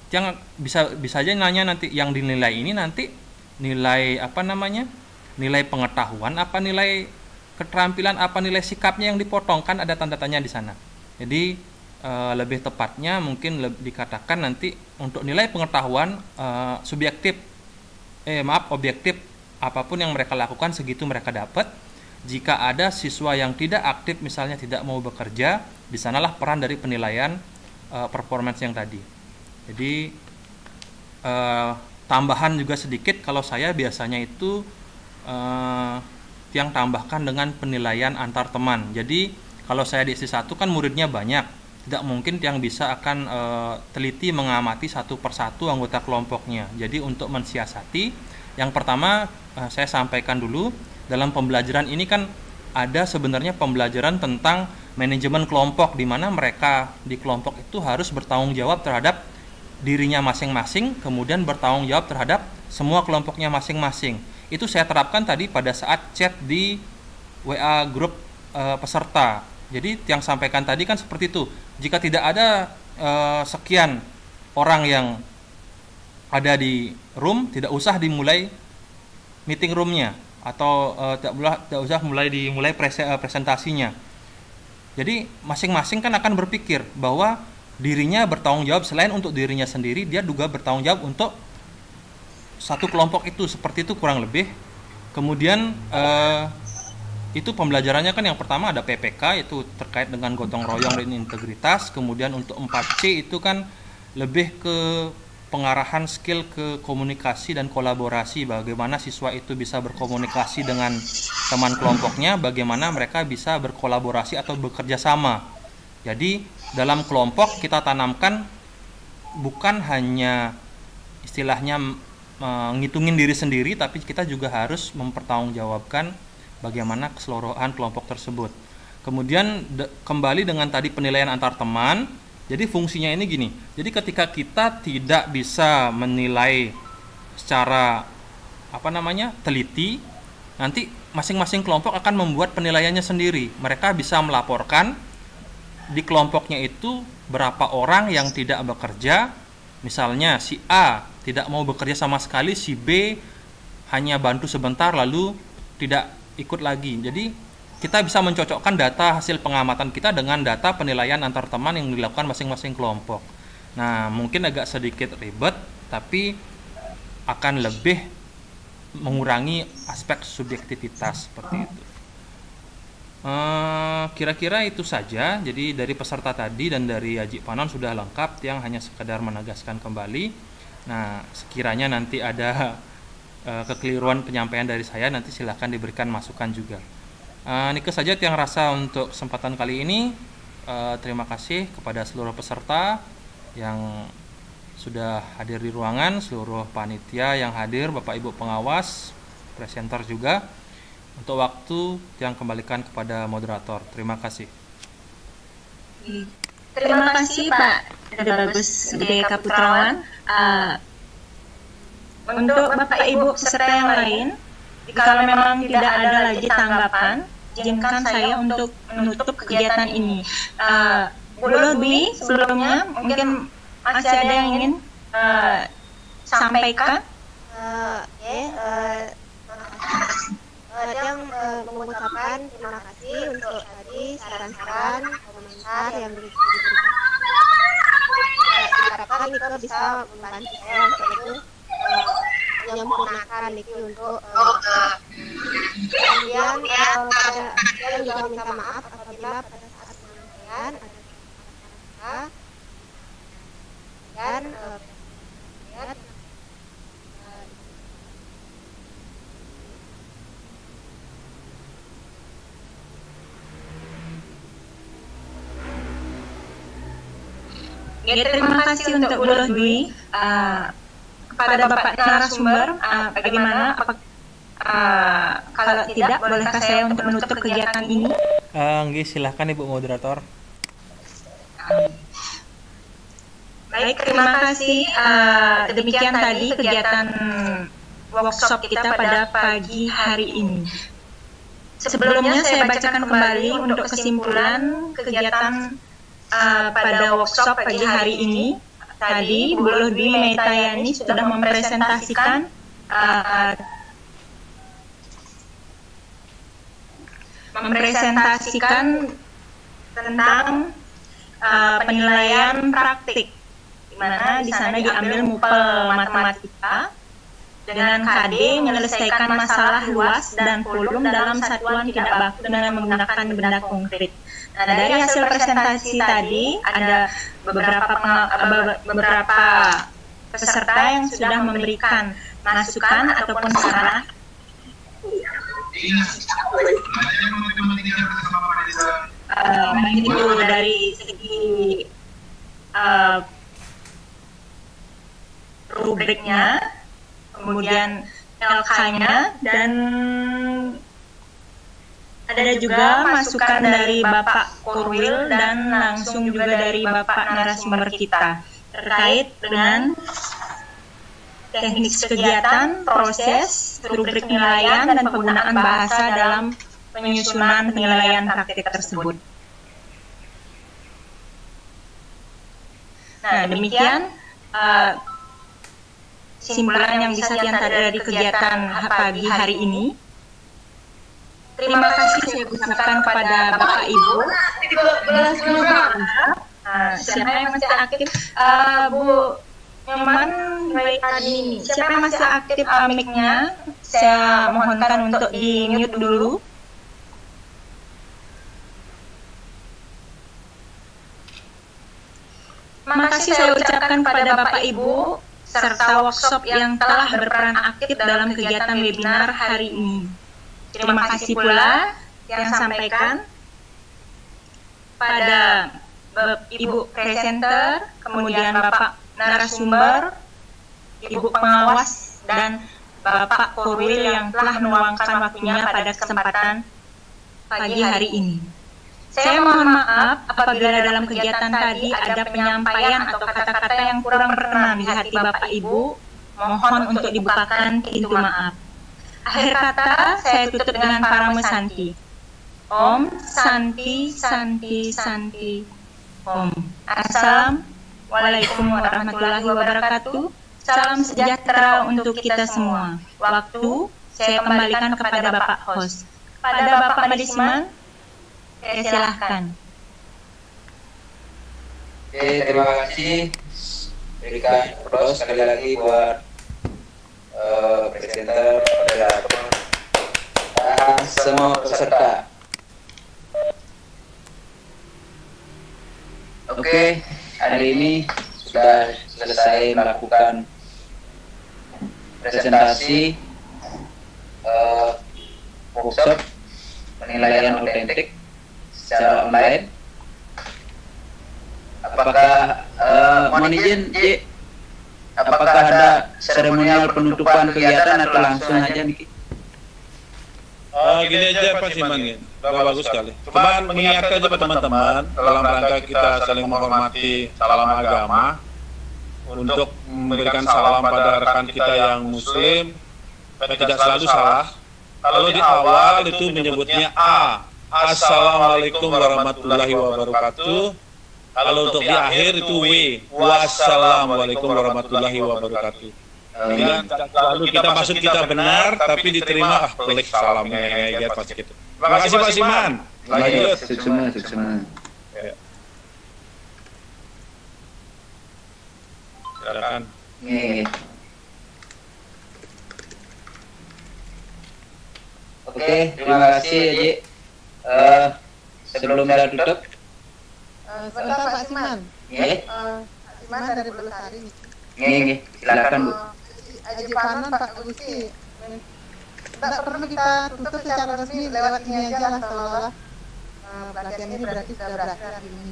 Tiang bisa aja nanya nanti yang dinilai ini nanti nilai nilai pengetahuan apa nilai keterampilan apa nilai sikapnya yang dipotong, kan ada tanda tanya di sana. Jadi lebih tepatnya mungkin dikatakan nanti untuk nilai pengetahuan objektif, apapun yang mereka lakukan segitu mereka dapat. Jika ada siswa yang tidak aktif misalnya tidak mau bekerja, di sanalah peran dari penilaian performance yang tadi. Jadi tambahan juga sedikit, kalau saya biasanya itu yang tambahkan dengan penilaian antar teman. Jadi kalau saya di SD1 kan muridnya banyak, tidak mungkin yang bisa akan teliti mengamati satu persatu anggota kelompoknya. Jadi untuk mensiasati, yang pertama saya sampaikan dulu, dalam pembelajaran ini kan ada sebenarnya pembelajaran tentang manajemen kelompok, di mana mereka di kelompok itu harus bertanggung jawab terhadap dirinya masing-masing, kemudian bertanggung jawab terhadap semua kelompoknya masing-masing. Itu saya terapkan tadi pada saat chat di WA grup peserta. Jadi yang sampaikan tadi kan seperti itu. Jika tidak ada sekian orang yang ada di room, tidak usah dimulai meeting roomnya, atau tidak usah dimulai presentasinya. Jadi masing-masing kan akan berpikir bahwa dirinya bertanggung jawab, selain untuk dirinya sendiri, dia juga bertanggung jawab untuk satu kelompok itu, seperti itu kurang lebih. Kemudian itu pembelajarannya kan yang pertama ada PPK, itu terkait dengan gotong royong dan integritas. Kemudian untuk 4C itu kan lebih ke pengarahan skill ke komunikasi dan kolaborasi, bagaimana siswa itu bisa berkomunikasi dengan teman kelompoknya, bagaimana mereka bisa berkolaborasi atau bekerja sama. Jadi dalam kelompok kita tanamkan bukan hanya istilahnya ngitungin diri sendiri, tapi kita juga harus mempertanggungjawabkan bagaimana keseluruhan kelompok tersebut. Kemudian kembali dengan tadi penilaian antar teman. Jadi fungsinya ini gini, jadi ketika kita tidak bisa menilai secara teliti, nanti masing-masing kelompok akan membuat penilaiannya sendiri. Mereka bisa melaporkan di kelompoknya itu berapa orang yang tidak bekerja, misalnya si A tidak mau bekerja sama sekali, si B hanya bantu sebentar lalu tidak ikut lagi. Jadi kita bisa mencocokkan data hasil pengamatan kita dengan data penilaian antar teman yang dilakukan masing-masing kelompok. Nah, mungkin agak sedikit ribet, tapi akan lebih mengurangi aspek subjektivitas seperti itu. Kira-kira itu saja. Jadi dari peserta tadi dan dari Haji Panon sudah lengkap, yang hanya sekedar menegaskan kembali. Nah, sekiranya nanti ada kekeliruan penyampaian dari saya, nanti silahkan diberikan masukan juga. Nike saja yang rasa untuk kesempatan kali ini. Terima kasih kepada seluruh peserta yang sudah hadir di ruangan, seluruh panitia yang hadir, Bapak Ibu pengawas, presenter juga. Untuk waktu yang kembalikan kepada moderator. Terima kasih. Terima kasih Pak Dada Bagus Gede Kaputrawan. Untuk Bapak Ibu peserta yang lain, kalau memang tidak ada lagi tanggapan, izinkan saya untuk menutup kegiatan ini. Bu Lodwi, sebelumnya mungkin masih ada yang ingin sampaikan? Yang mengucapkan terima kasih untuk tadi saran-saran, komentar yang diberikan. Harapkan Nike bisa membantu saya untuk menyempurnakan Nike untuk kemudian pada saya juga minta maaf apabila pada saat penyampaian ada kata-kata dan ya, terima kasih untuk Bu Lodwi. Kepada Bapak narasumber, bagaimana? Kalau tidak, bolehkah saya untuk menutup kegiatan ini? Silahkan Ibu moderator. Baik, terima kasih. Demikian tadi kegiatan workshop kita pada pagi hari ini. Sebelumnya saya bacakan kembali untuk kesimpulan kegiatan pada workshop pagi hari ini. Tadi Bu Lodwi Metayani sudah mempresentasikan tentang penilaian praktik, di mana di sana diambil mupel matematika dengan KD menyelesaikan masalah luas dan volume dalam satuan tidak baku dengan menggunakan benda konkret. Nah, dari hasil presentasi tadi ada beberapa peserta yang sudah memberikan masukan ataupun saran. Itu dari segi rubriknya, kemudian LK-nya, dan ada juga masukan dari Bapak Korwil dan langsung juga dari Bapak narasumber kita terkait dengan teknik kegiatan, proses, rubrik penilaian, dan penggunaan bahasa dalam penyusunan penilaian praktik tersebut. Nah, demikian kesimpulan yang bisa diambil dari kegiatan pagi hari ini. Terima kasih saya ucapkan kepada Bapak Ibu. Siapa yang masih aktif? Bu Nyoman, siapa yang masih aktif mic-nya? Saya mohonkan untuk di-mute dulu. Terima kasih saya ucapkan kepada Bapak Ibu. serta workshop yang telah berperan aktif dalam kegiatan webinar hari ini. Terima kasih pula yang sampaikan pada Ibu presenter, kemudian Bapak narasumber, Ibu pengawas, dan Bapak Korwil yang telah meluangkan waktunya pada kesempatan pagi hari ini. Saya mohon maaf apabila dalam kegiatan tadi ada penyampaian atau kata-kata yang kurang berkenan di hati Bapak Ibu. Mohon untuk dibukakan pintu maaf. Akhir kata, saya tutup dengan parame Santi. Om Santi Santi Santi Om. Assalamualaikum warahmatullahi wabarakatuh. Salam sejahtera untuk kita semua. Waktu saya kembalikan kepada Bapak host. Pada Bapak Madisman, saya silahkan. Oke, terima kasih. Berikan aplaus sekali lagi buat presenter, moderator, dan semua peserta. Oke, hari ini sudah selesai melakukan presentasi workshop penilaian autentik secara online. Apakah mohon izin, Ji, apakah ada seremonial penutupan kegiatan atau langsung aja nih? Gini aja Pak Siman, bagus sekali. Cuman mengingatkan aja teman-teman dalam rangka kita saling menghormati salam agama, untuk memberikan salam pada rekan kita yang muslim, tidak selalu salah. Kalau di awal itu menyebutnya A, Assalamualaikum warahmatullahi wabarakatuh. Kalau untuk di akhir itu W, Wassalamualaikum warahmatullahi wabarakatuh. Lalu kita maksud kita benar, tapi diterima pelik salamnya ya pas gitu. Terima kasih Pak Siman. Lanjut. Sukses. Silakan. Oke, terima kasih ya, Ji. Sebelum kita tutup, Sebentar Pak Siman. Pak Siman dari Belusari. Silakan Bu. Aji Panon Pak Gusti. Tidak perlu kita tutup secara resmi, lewat ini aja lah seolah-olah pelatihan ini berarti sudah berakhir hari ini.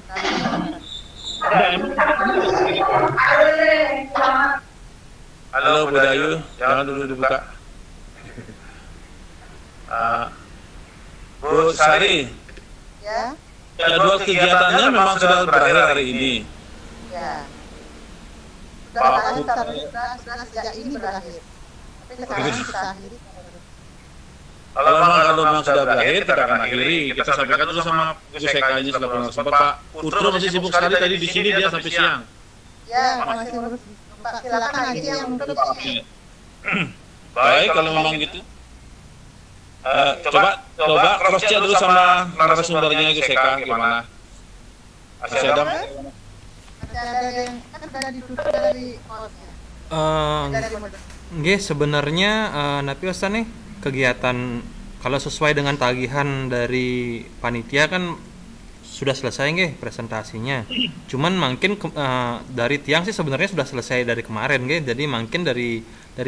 Halo Bu Dayu, jangan dulu dibuka. Bu Sari, Ya. jadwal kegiatannya memang sudah berakhir hari ini. Ya. Sudah sejak ini berakhir. Tapi sekarang kita akhiri. Kalau memang sudah berakhir, kita akan akhiri. Kita sampaikan dulu sama Gus Eka-nya setelah pulang sempat. Pak Putro masih sibuk sekali tadi di sini, dia sampai siang. Ya, masih urus. Pak, silakan aja yang menutup. Baik, kalau memang gitu. Coba cross check dulu sama narasumbernya Gus Eka gimana? Masih ada? Ada yang kan sudah ditutup dari hostnya. Nggih, sebenarnya napi nih kegiatan kalau sesuai dengan tagihan dari panitia kan sudah selesai nggih presentasinya. Cuman mungkin dari tiang sih sebenarnya sudah selesai dari kemarin nggih. Jadi mungkin dari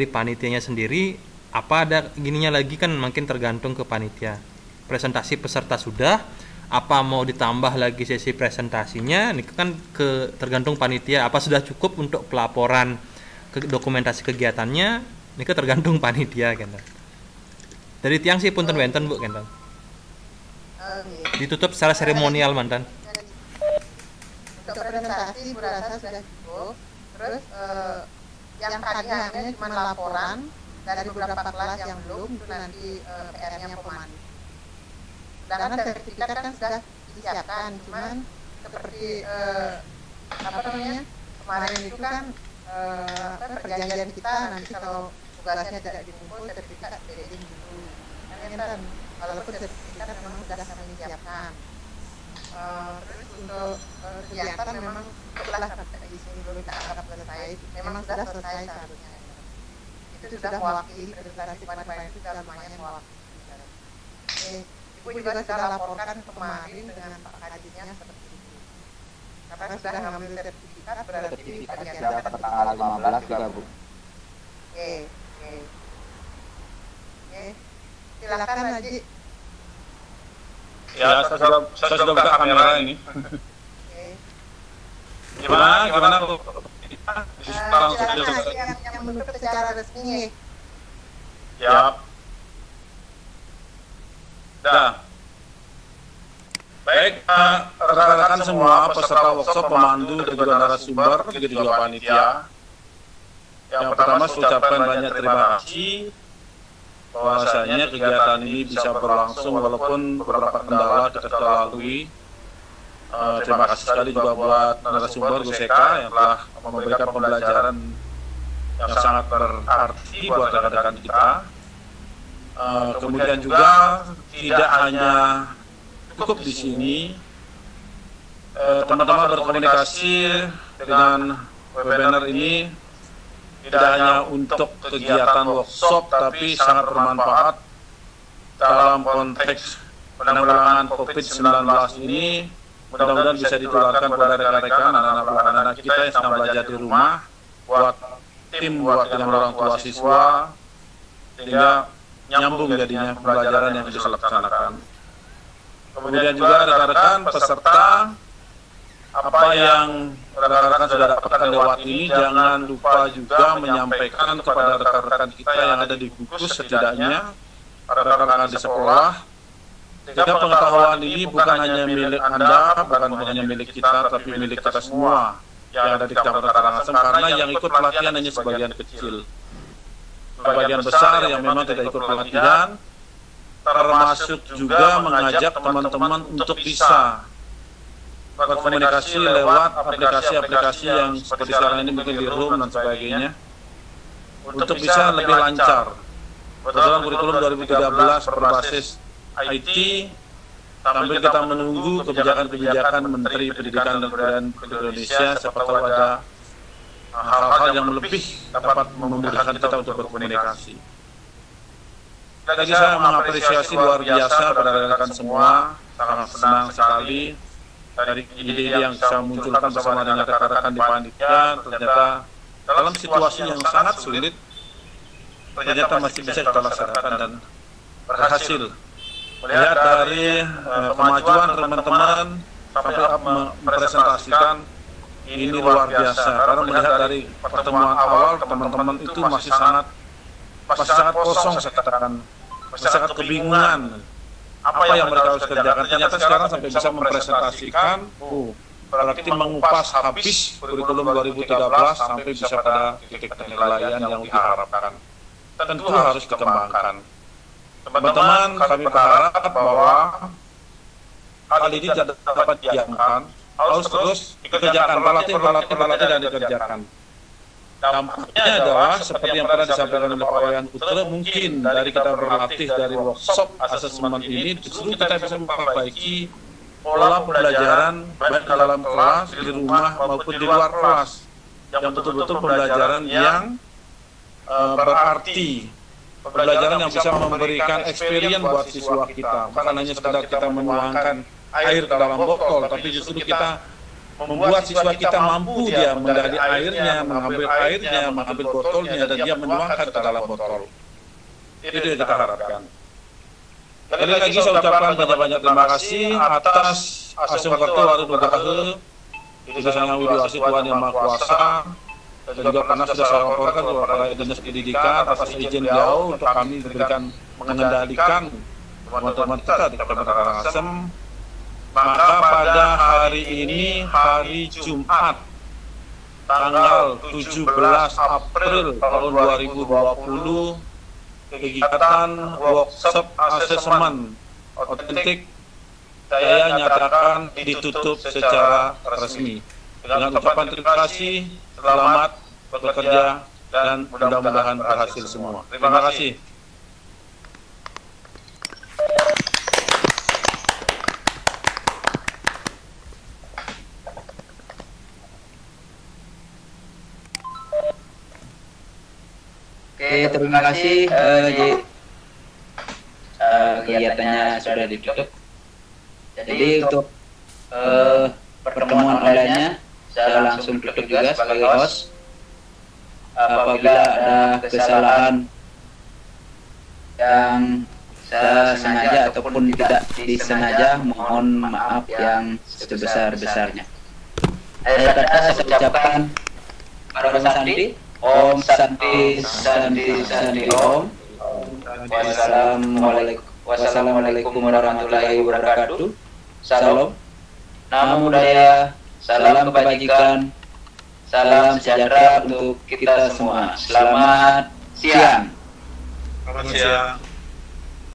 panitianya sendiri apa ada gininya lagi kan mungkin tergantung ke panitia. Presentasi peserta sudah, apa mau ditambah lagi sesi presentasinya ini kan tergantung panitia. Apa sudah cukup untuk pelaporan dokumentasi kegiatannya ini tergantung panitia kan. Dari tiang sih punten wenten Bu kan. Ditutup secara seremonial mantan. Untuk presentasi berasa sudah cukup. Terus yang tagihannya cuma laporan dari beberapa kelas yang belum itu nanti PR-nya pemandu. Sedangkan sertifikat kan sudah disiapkan, cuman seperti kemarin itu kan perjanjian kita nanti kalau tugasnya tidak dikumpul sertifikat dikirim dulu. Kan walaupun sertifikat memang sudah kami siapkan. Terus untuk kegiatan memang setelah sampai di sini dulu kita anggap selesai, memang sudah selesai seharusnya. Itu sudah mewakili presentasi pada itu sudah lumayan mewakili. Ibu juga sudah laporkan kemarin dengan Pak Kajinya seperti itu. Karena karena sudah mengambil sertifikat berarti Sertifikatnya sudah dapat tanggal 15 juga, Bu. Oke. Silakan Haji. Ya, saya sudah buka kamera ini. Oke. Gimana Bu? Silakan Haji yang menutup secara resmi. Ya. Dah. Baik, rekan-rekan semua peserta workshop, pemandu dan juga narasumber, begitu juga panitia. Yang pertama saya ucapkan banyak terima kasih bahwasanya kegiatan ini bisa berlangsung walaupun beberapa kendala kita sudah lalui. Terima kasih sekali juga buat narasumber Gus Eka yang telah memberikan pembelajaran yang sangat berarti buat rekan-rekan kita. Kemudian juga tidak hanya cukup di sini, teman-teman berkomunikasi dengan webinar ini tidak hanya untuk kegiatan workshop, tapi sangat bermanfaat dalam konteks penanggulangan COVID-19 ini. Mudah-mudahan bisa ditularkan kepada rekan-rekan, anak-anak kita yang sedang belajar di rumah, buat tim, buat dengan orang tua siswa, sehingga nyambung jadinya pembelajaran yang dilaksanakan. Kemudian juga rekan-rekan peserta, apa yang rekan-rekan sudah dapatkan lewat ini, jangan lupa juga menyampaikan kepada rekan-rekan kita yang ada di gugus, setidaknya rekan-rekan di sekolah, sehingga pengetahuan ini bukan hanya milik Anda, bukan hanya milik kita, tapi milik kita semua yang ada di Kecamatan Karangasem, karena yang ikut pelatihan hanya sebagian kecil. Sebagian besar yang memang tidak ikut pelatihan, termasuk juga mengajak teman-teman untuk bisa berkomunikasi lewat aplikasi-aplikasi yang seperti sekarang ini mungkin di Room dan sebagainya, untuk bisa lebih lancar. Kebetulan kurikulum 2013 berbasis IT, sambil kita menunggu kebijakan-kebijakan Menteri Pendidikan dan Kebudayaan Indonesia, siapa tahu ada hal-hal yang lebih dapat memudahkan kita untuk berkomunikasi. Lagi saya mengapresiasi luar biasa pada rekan-rekan semua, sangat senang sekali dari ide yang saya munculkan bersama dengan rekan-rekan di panitia. Ternyata dalam situasi yang sangat sulit, ternyata masih bisa kita laksanakan dan berhasil. Melihat dari kemajuan teman-teman sampai mempresentasikan, ini luar biasa. Karena melihat dari pertemuan awal, teman-teman itu masih sangat kosong, saya katakan, masih sangat kebingungan apa yang mereka harus kerjakan. Ternyata sekarang sampai bisa mempresentasikan, berarti mengupas habis kurikulum 2013 sampai bisa pada titik penilaian yang diharapkan. Tentu harus dikembangkan. Teman-teman, kami berharap bahwa hal ini tidak dapat didiamkan, harus terus dikerjakan, berlatih dan dikerjakan. Dampaknya adalah seperti yang pernah disampaikan oleh Pak Wayan Putra, mungkin dari kita berlatih dari workshop asesmen ini, justru kita bisa memperbaiki pola pembelajaran baik dalam kelas, di rumah maupun di luar kelas, yang betul-betul pembelajaran yang berarti, pembelajaran yang bisa memberikan experience buat siswa kita, bukan hanya sekedar kita menuangkan air ke dalam botol, tapi justru kita membuat siswa kita mampu dia menggali airnya, mengambil botolnya, dan dia menuangkan ke dalam botol. Itu yang kita harapkan. Sekali lagi saya ucapkan banyak-banyak terima kasih atas Asum Kerto Warung Nugraha, itu Sang Widi Wasit Tuhan Yang Maha Kuasa, dan juga karena sudah saya laporkan kepada Dinas Pendidikan atas izin beliau untuk kami diberikan mengendalikan teman-teman kita di Kecamatan Karangasem. Maka pada hari ini, hari Jumat, tanggal 17 April tahun 2020, kegiatan workshop asesmen otentik saya nyatakan ditutup secara resmi. Dengan ucapan terima kasih, selamat bekerja, dan mudah-mudahan berhasil semua. Terima kasih. Oke, terima kasih. Kegiatannya sudah ditutup. Jadi untuk pertemuan online-nya langsung tutup juga sebagai host. Apabila ada kesalahan yang sengaja ataupun tidak disengaja, mohon maaf yang sebesar-besarnya. Akhir kata saya ucapkan para Sandi, Om Santi Santi Santi Om. Wassalamualaikum warahmatullahi wabarakatuh. Salam, Namo Buddhaya, salam kebajikan, salam sejahtera untuk kita semua. Selamat siang. Selamat siang.